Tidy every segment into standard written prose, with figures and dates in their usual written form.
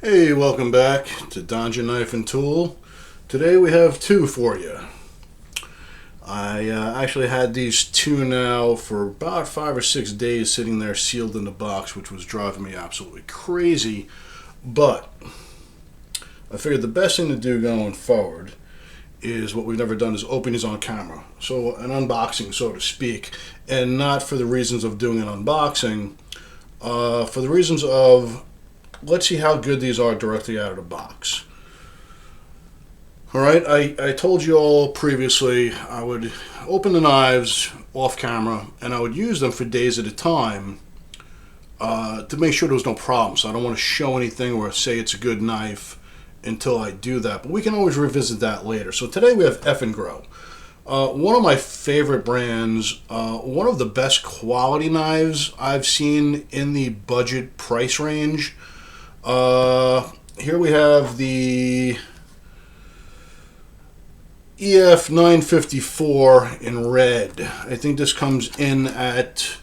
Hey, welcome back to Dungeon Knife and Tool. Today we have two for you. I actually had these two now for about 5 or 6 days sitting there sealed in the box, which was driving me absolutely crazy. But I figured the best thing to do going forward is what we've never done, is open these on camera. So an unboxing, so to speak, and not for the reasons of doing an unboxing, for the reasons of let's see how good these are directly out of the box. Alright, I told you all previously I would open the knives off camera and I would use them for days at a time to make sure there was no problem. So I don't want to show anything or say it's a good knife until I do that. But we can always revisit that later. So today we have Eafengrow. One of my favorite brands, one of the best quality knives I've seen in the budget price range. Here we have the EF954 in red. I think this comes in at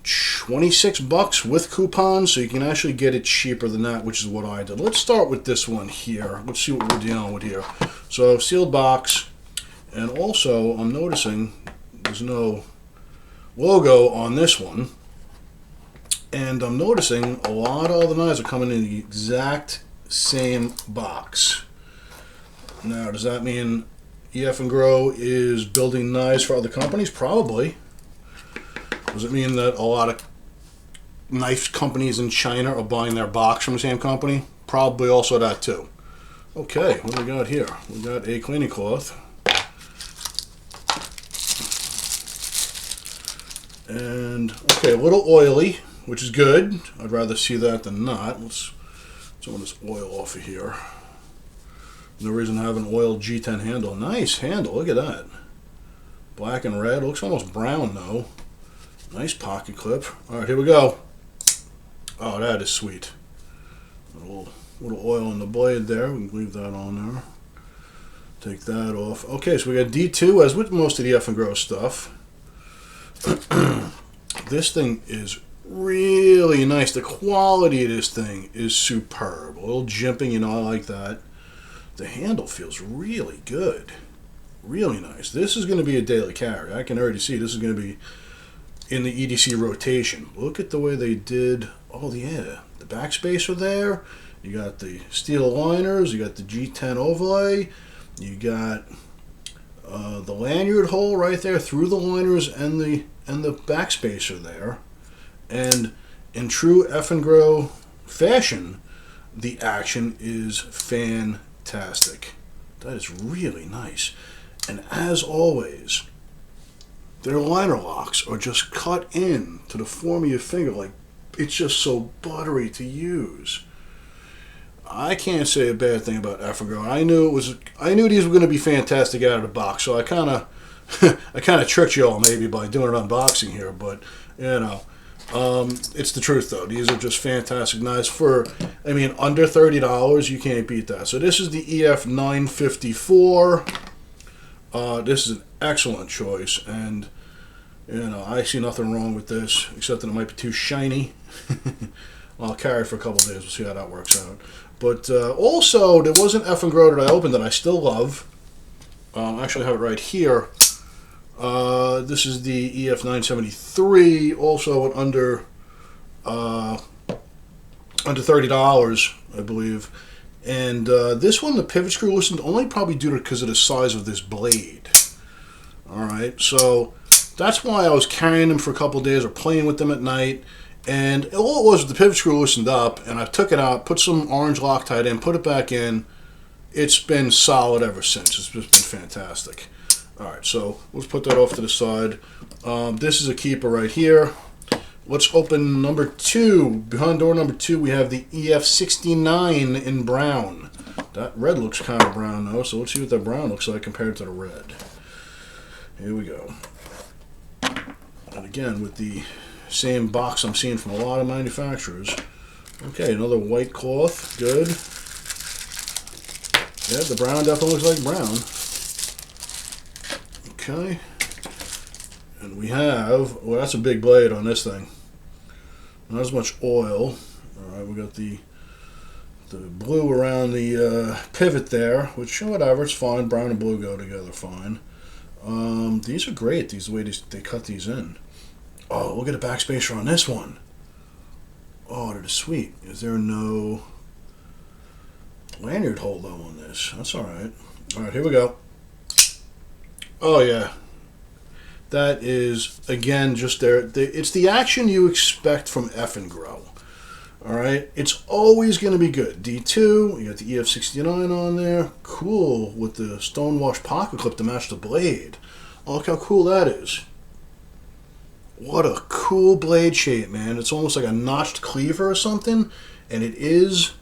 $26 with coupons, so you can actually get it cheaper than that, which is what I did. Let's start with this one here. Let's see what we're dealing with here. So sealed box, and also I'm noticing there's no logo on this one. And I'm noticing a lot of the knives are coming in the exact same box. Now, does that mean Eafengrow is building knives for other companies? Probably. Does it mean that a lot of knife companies in China are buying their box from the same company? Probably also that too. Okay, what do we got here? We got a cleaning cloth. And, okay, a little oily, which is good. I'd rather see that than not. Let's some of this oil off of here. No reason to have an oiled G10 handle. Nice handle, look at that. Black and red, looks almost brown though. Nice pocket clip. Alright, here we go. Oh, that is sweet. A little oil in the blade there. We can leave that on there. Take that off. Okay, so we got D2, as with most of the Eafengrow stuff. This thing is really nice. The quality of this thing is superb. A little jimping, you know, I like that. The handle feels really good. Really nice. This is going to be a daily carry. I can already see this is going to be in the EDC rotation. Look at the way they did. Oh yeah, the backspacer there. You got the steel liners. You got the G10 overlay. You got the lanyard hole right there through the liners and the backspacer there. And in true Eafengrow fashion, the action is fantastic. That is really nice. And as always, their liner locks are just cut in to the form of your finger. Like, it's just so buttery to use. I can't say a bad thing about Eafengrow. I knew these were going to be fantastic out of the box, so I kind of tricked you all maybe by doing an unboxing here, but you know. It's the truth though. These are just fantastic knives for, I mean, under $30. You can't beat that. So this is the EF954. This is an excellent choice, and you know, I see nothing wrong with this except that it might be too shiny. I'll carry it for a couple of days. We'll see how that works out. But also, there was an Eafengrow that I opened that I still love. Actually, I have it right here. This is the EF973, also at under $30, I believe. And this one, the pivot screw loosened only probably due to because of the size of this blade. Alright, so that's why I was carrying them for a couple of days or playing with them at night. And all it was the pivot screw loosened up, and I took it out, put some orange Loctite in, put it back in. It's been solid ever since. It's just been fantastic. Alright, so let's put that off to the side. This is a keeper right here. Let's open number 2. Behind door number 2, we have the EF69 in brown. That red looks kind of brown though, so let's see what that brown looks like compared to the red. Here we go. And again, with the same box I'm seeing from a lot of manufacturers. Okay, another white cloth. Good. Yeah, the brown definitely looks like brown. Okay. And we have, well, that's a big blade on this thing. Not as much oil. Alright, we got the the blue around the pivot there, which, whatever, it's fine. Brown and blue go together fine. These are great, the way they cut these in. Oh, look at the backspacer on this one. Oh, that is sweet. Is there no lanyard hole though on this? That's alright. Alright, here we go. Oh yeah. That is, again, just there. It's the action you expect from Eafengrow. Alright? It's always going to be good. D2, you got the EF69 on there. Cool, with the stonewash pocket clip to match the blade. Oh, look how cool that is. What a cool blade shape, man. It's almost like a notched cleaver or something. And it is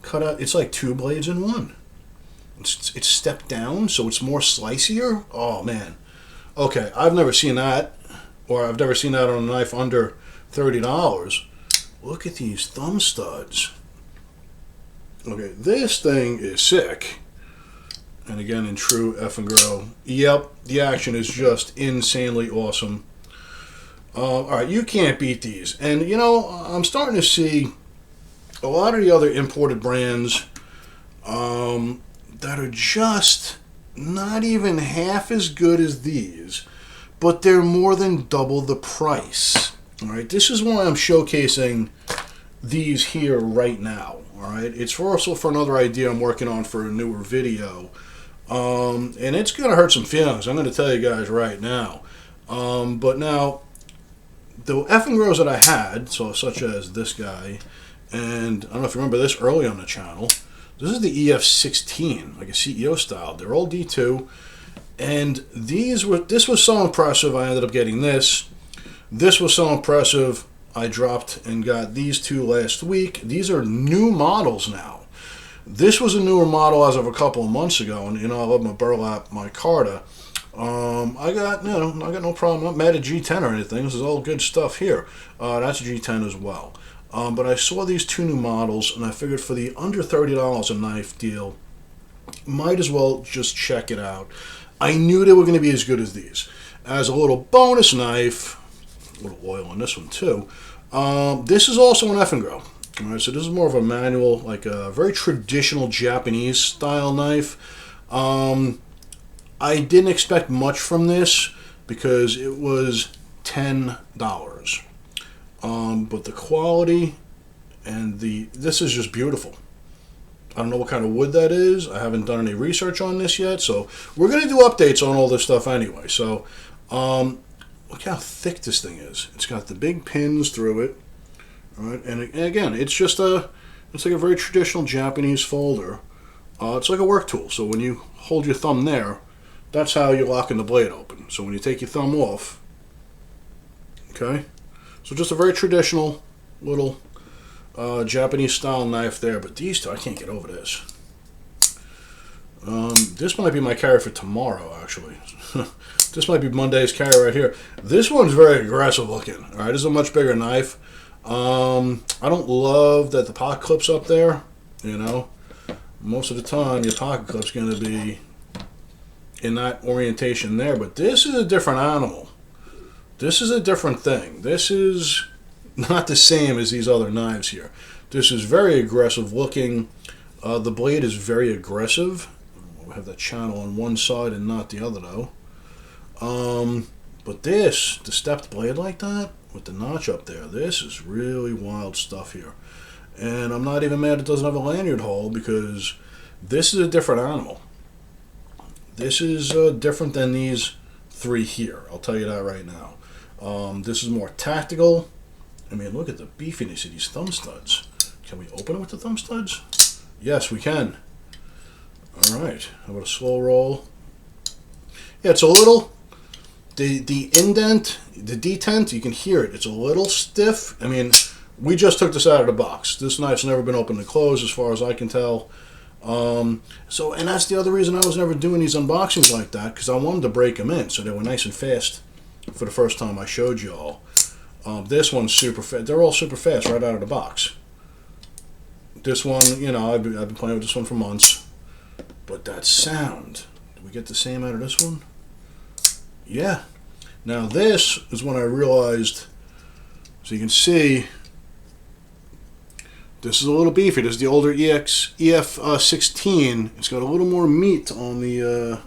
cut out. It's like two blades in one. It's stepped down, so it's more slicier. Oh, man. Okay, I've never seen that. Or I've never seen that on a knife under $30. Look at these thumb studs. Okay, this thing is sick. And again, in true Eafengrow. Yep, the action is just insanely awesome. Alright, you can't beat these. And, you know, I'm starting to see a lot of the other imported brands that are just not even half as good as these, but they're more than double the price. Alright, this is why I'm showcasing these here right now. Alright, it's also for another idea I'm working on for a newer video. And it's going to hurt some feelings, I'm going to tell you guys right now. But now, the Eafengrows that I had, so such as this guy, and I don't know if you remember this early on the channel, this is the EF16, like a CEO style. They're all D2, and this was so impressive, I ended up getting this. This was so impressive, I dropped and got these two last week. These are new models now. This was a newer model as of a couple of months ago, and, you know, I love my burlap micarta. I got no problem. I'm not mad at G10 or anything. This is all good stuff here. That's G10 as well. But I saw these two new models, and I figured for the under $30 a knife deal, might as well just check it out. I knew they were going to be as good as these. As a little bonus knife, a little oil on this one too. This is also an Eafengrow. Alright, so this is more of a manual, like a very traditional Japanese style knife. I didn't expect much from this because it was $10. But the quality and this is just beautiful. I don't know what kind of wood that is. I haven't done any research on this yet, so we're going to do updates on all this stuff anyway. So, look how thick this thing is. It's got the big pins through it. All right, and again, it's like a very traditional Japanese folder. It's like a work tool. So when you hold your thumb there, that's how you're locking the blade open. So when you take your thumb off, okay, so just a very traditional little Japanese style knife there. But these two, I can't get over this. This might be my carry for tomorrow, actually. This might be Monday's carry right here. This one's very aggressive looking. All right, this is a much bigger knife. I don't love that the pocket clip's up there. You know, most of the time your pocket clip's going to be in that orientation there, but this is a different animal. This is a different thing. This is not the same as these other knives here. This is very aggressive looking. The blade is very aggressive. We have that channel on one side and not the other though. But the stepped blade like that with the notch up there, this is really wild stuff here. And I'm not even mad it doesn't have a lanyard hole because this is a different animal. This is different than these three here. I'll tell you that right now. This is more tactical. I mean, look at the beefiness of these thumb studs. Can we open it with the thumb studs? Yes, we can. All right. How about a slow roll? Yeah, it's a little. The indent, the detent, you can hear it. It's a little stiff. I mean, we just took this out of the box. This knife's never been opened and closed, as far as I can tell. And that's the other reason I was never doing these unboxings like that, because I wanted to break them in so they were nice and fast for the first time I showed you all. This one's super fast. They're all super fast right out of the box. This one, you know, I've been playing with this one for months. But that sound, do we get the same out of this one? Yeah. Now this is when I realized, so you can see This is a little beefier. This is the older EF16. It's got a little more meat on the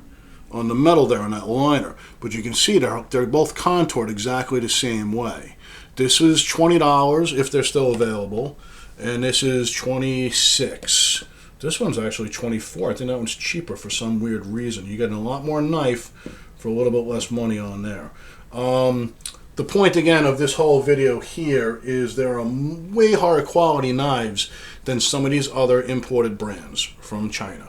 metal there on that liner, but you can see they're both contoured exactly the same way. This is $20 if they're still available, and this is $26. This one's actually $24. I think that one's cheaper for some weird reason. You're getting a lot more knife for a little bit less money on there. The point again of this whole video here is there are way higher quality knives than some of these other imported brands from China.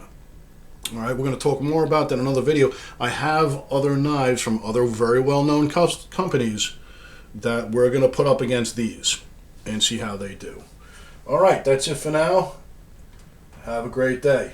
All right, we're going to talk more about that in another video. I have other knives from other very well-known companies that we're going to put up against these and see how they do. All right, that's it for now. Have a great day.